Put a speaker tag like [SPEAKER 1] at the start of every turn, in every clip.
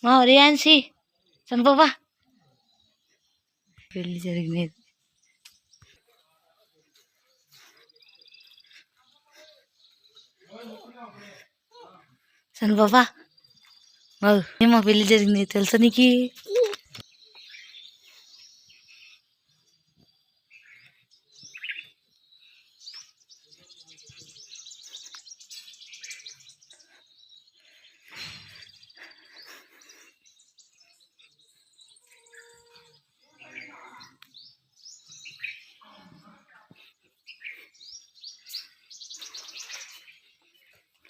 [SPEAKER 1] రియాన్సీ చంపవా పెళ్ళి జరిగినది. చంపవా ఏమో పెళ్ళి జరిగినది తెలుసా నీకు?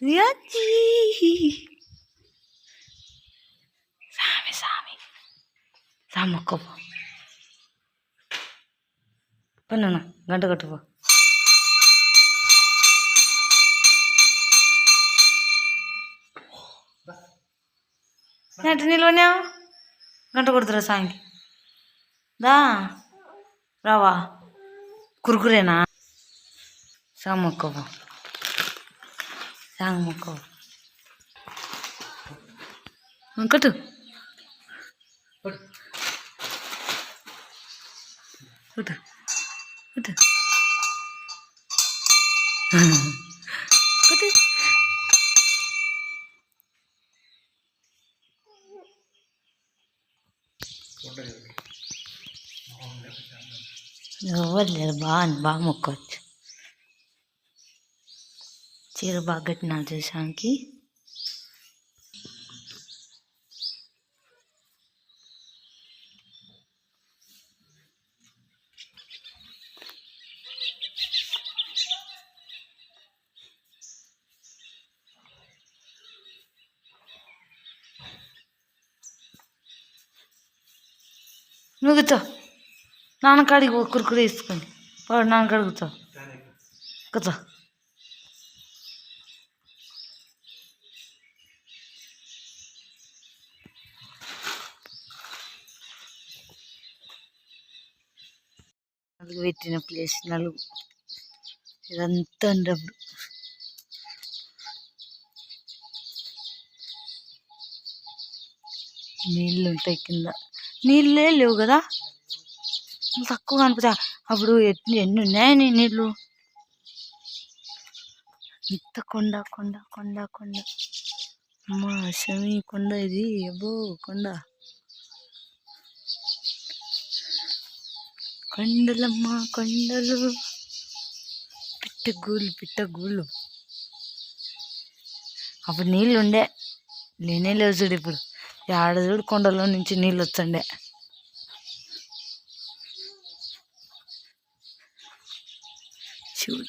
[SPEAKER 1] రియాన్సీ సామి సామి సామొక్క పన్నున్నా గంట కట్టుకో. ఎట్ట నిల్వనావు? గంట కొడుతురా సాయంకి దా రావా కురుకురేనా సామొక్కవు సామొక్కవు కట్టు కట్టు కట్టు కట్టు ఎవరు లేరు. బాగా మొక్కొచ్చు. చీర బాగా కట్టినా చూసానికి. నువ్వు కూర్చో నాన్నకాడికి కురుకురే తీసుకొని వాడు నాన్నకాడి కూర్చో కూర్చో. నలుగు పెట్టిన ప్లేస్ నలుగు ఇదంతా ఉండప్పుడు నీళ్ళు ఉంటాయి కింద. నీళ్ళే లేవు కదా, తక్కువ కనిపిస్తా. అప్పుడు ఎన్ని ఉన్నాయి నీళ్ళు. ఇంత కొండ కొండ కొండ కొండ అమ్మా శమి కొండ ఇది. అబ్బో కొండ కొండలమ్మ కొండలు పిట్టగూళ్ళు. అప్పుడు నీళ్ళు ఉండే, లేనే లేవు చూడు. ఇప్పుడు ఆడ చూడు కొండలో నుంచి నీళ్ళు వస్తుండే. చూడు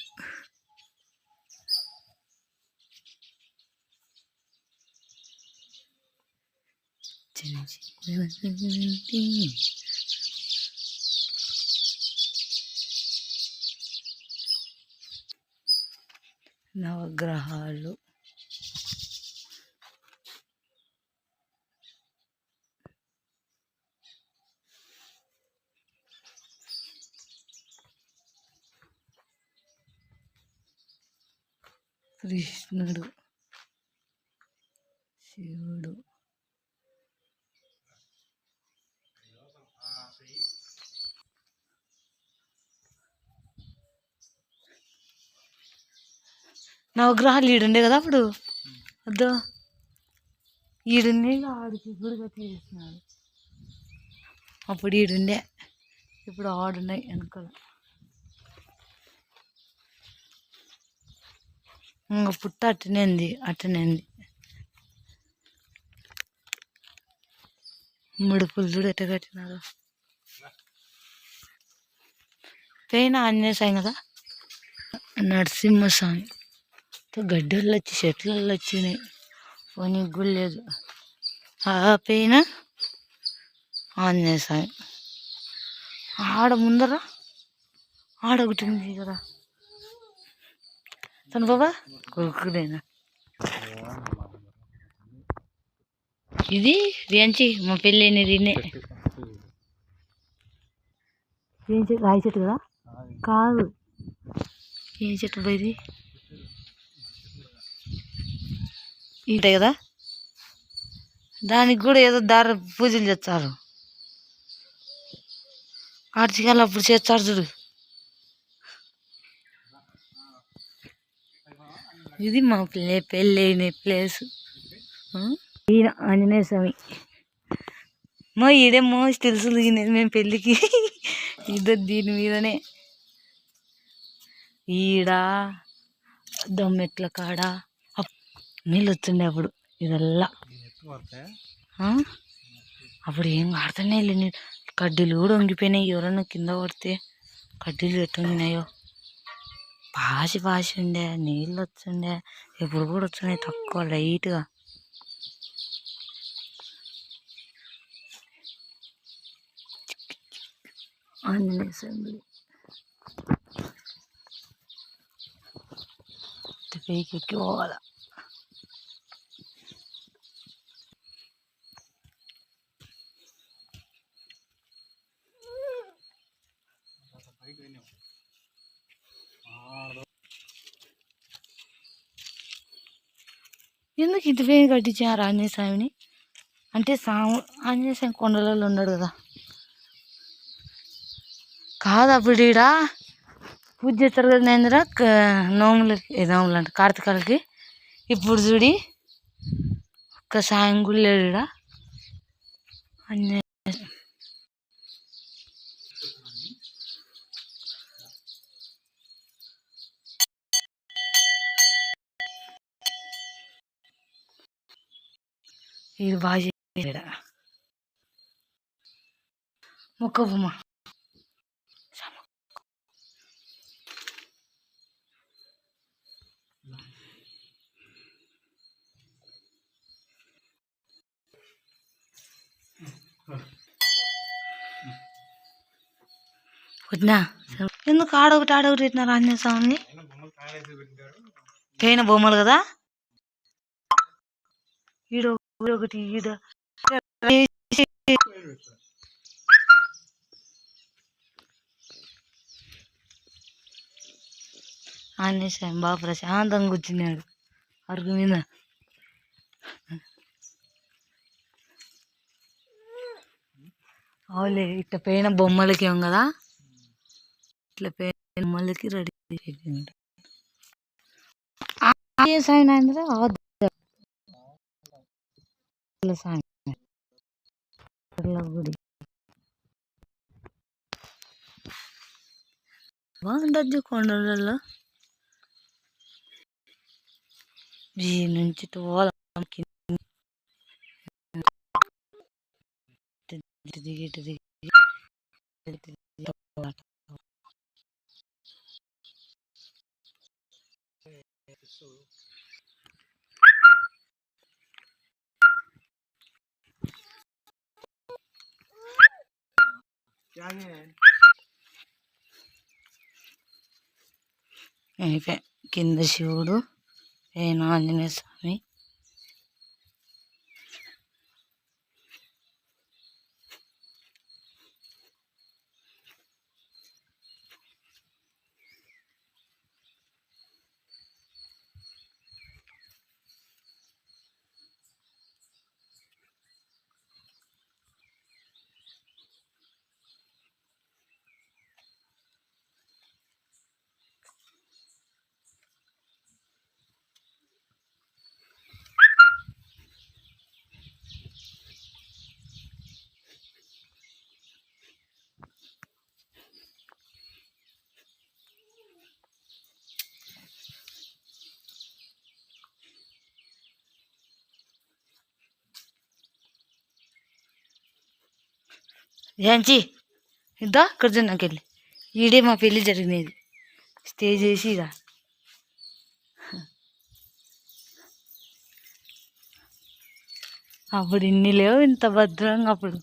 [SPEAKER 1] నవగ్రహాలు. కృష్ణుడు, శివుడు, నవగ్రహాలు ఈడుండే కదా అప్పుడు. వద్దు ఈడుండే, ఆడికి గుడి కట్టేసినాడు. అప్పుడు ఈడుండే, ఇప్పుడు ఆడున్నాయి వెనకాల. ఇంకా పుట్ట అట్టనే ఉంది. ముడుపులు చూడు ఎట్ట కట్టినారు. పైన ఆంజనేయ స్వామి కదా, నరసింహస్వామి. గడ్డల్లో వచ్చి చెట్లల్లో వచ్చినాయి. పోనీ గుడి లేదు. ఆ పైన ఆంజనేయ స్వామి. ఆడ ముందర ఆడ ఒకటి ఉంది కదా. తను బాబా కొడుకునేనా ఇది? రియాన్సీ మా పెళ్ళి అయినది ఏం చెట్టు? రాయి చెట్టు కదా. కాదు ఏం చెట్టు పోయింది ఇదే కదా. దానికి కూడా ఏదో దారి పూజలు చేస్తారు. కార్తీకాలు అప్పుడు చేస్తారు చూడు. ఇది మా పెళ్ళైన ప్లేస్. ఈయన ఆంజనేయ స్వామి. ఈడేమో తెలుసు దిగినది మేము పెళ్ళికి. ఇద్దరు దీని మీదనే ఈడ దమ్మెట్ల కాడ నీళ్ళు వచ్చిండే అప్పుడు. ఇదల్లా అప్పుడు ఏం ఆడుతున్నాయి నీళ్ళు. కడ్డీలు కూడా వంగిపోయినాయి. ఎవరన్నా కింద పడితే కడ్డీలు ఎట్టుంగినాయో. పాసి ఉండే నీళ్ళు వచ్చిండే. ఎప్పుడు కూడా వచ్చినాయి తక్కువ లైట్గా. ఆంజనేయ స్వామి పైకి ఎక్కి పోవాల. ఎందుకు ఇంత పేరు కట్టించారు ఆంజనేయ స్వామిని? అంటే ఆంజనేయ స్వామి కొండలలో ఉన్నాడు కదా. కాదు అప్పుడు ఈడ పూజ చేస్తారు కదా నేంద్ర నోములు అంటే కార్తీకాలకి. ఇప్పుడు చూడి ఒక్క సాయం కూడా లేడు ఈడ. ఇది బాగా చేసాడ మొక్కబొమ్మ. వద్దా ఎందుకు ఆడొకటి పెట్టినారు ఆంజనేయ స్వామిని? పైన బొమ్మలు కదా. ఈడ ఒకటి ఈడ ఆంజనేయ స్వామి బాగా ప్రశాంతంగా కూర్చున్నాడు అరుగు మీద. అవులే ఇట్లా పైన బొమ్మలకి ఏం కదా, ఇట్లా పైన బొమ్మలకి రెడీ చేసిండు సాయం అంటే. గుడి బాగుంటుంది కొండలలో. ఈ నుంచి తోల దిగి కింద శివుడు, పైన ఆంజనేయ స్వామి. ఝాన్సీ ఇద్దా కూర్చున్నాకి వెళ్ళి. ఈడే మా పెళ్ళి జరిగినది. స్టేజ్ వేసి ఇక అప్పుడు ఇన్ని లేవు ఇంత భద్రంగా. అప్పుడు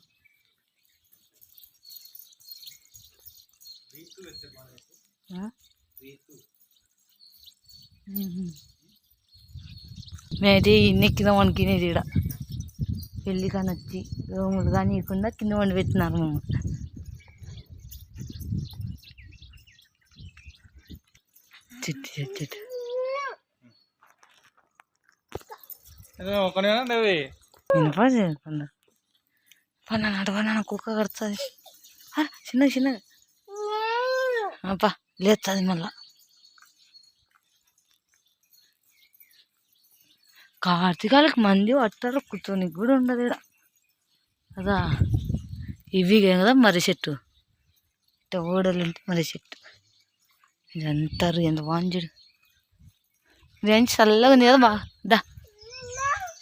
[SPEAKER 1] మేమైతే ఇన్ని కింద వండుకునేది ఈడ. పెళ్ళి కానీ వచ్చి రూములు కానీ ఇవ్వకుండా కింద వండి పెట్టినారు మమ్మల్ని. చెట్టు వినపడకుండా పన్నా నడవనా కుక్క కడుతుంది చిన్నగా చిన్నగా అబ్బా లేస్తుంది మళ్ళా కార్తీకాలకు మంది పట్టారు కూర్చొని కూడా ఉండదు ఇక్కడ కదా ఇవి కదా మర్రి చెట్టు ఇట్ట ఓడలు ఉంటే మర్రి చెట్టు ఇది అంటారు ఎంత బాగుంది ఇది మంచి చల్లగా ఉంది కదా బాగా దా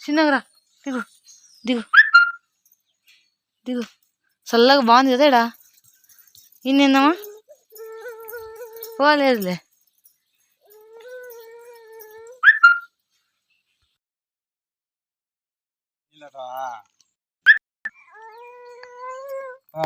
[SPEAKER 1] చిన్నగా రా దిగు దిగు దిగు చల్లగా బాగుంది కదా ఇడా ఇన్నేందమ్మా పోలేదులే
[SPEAKER 2] ఆ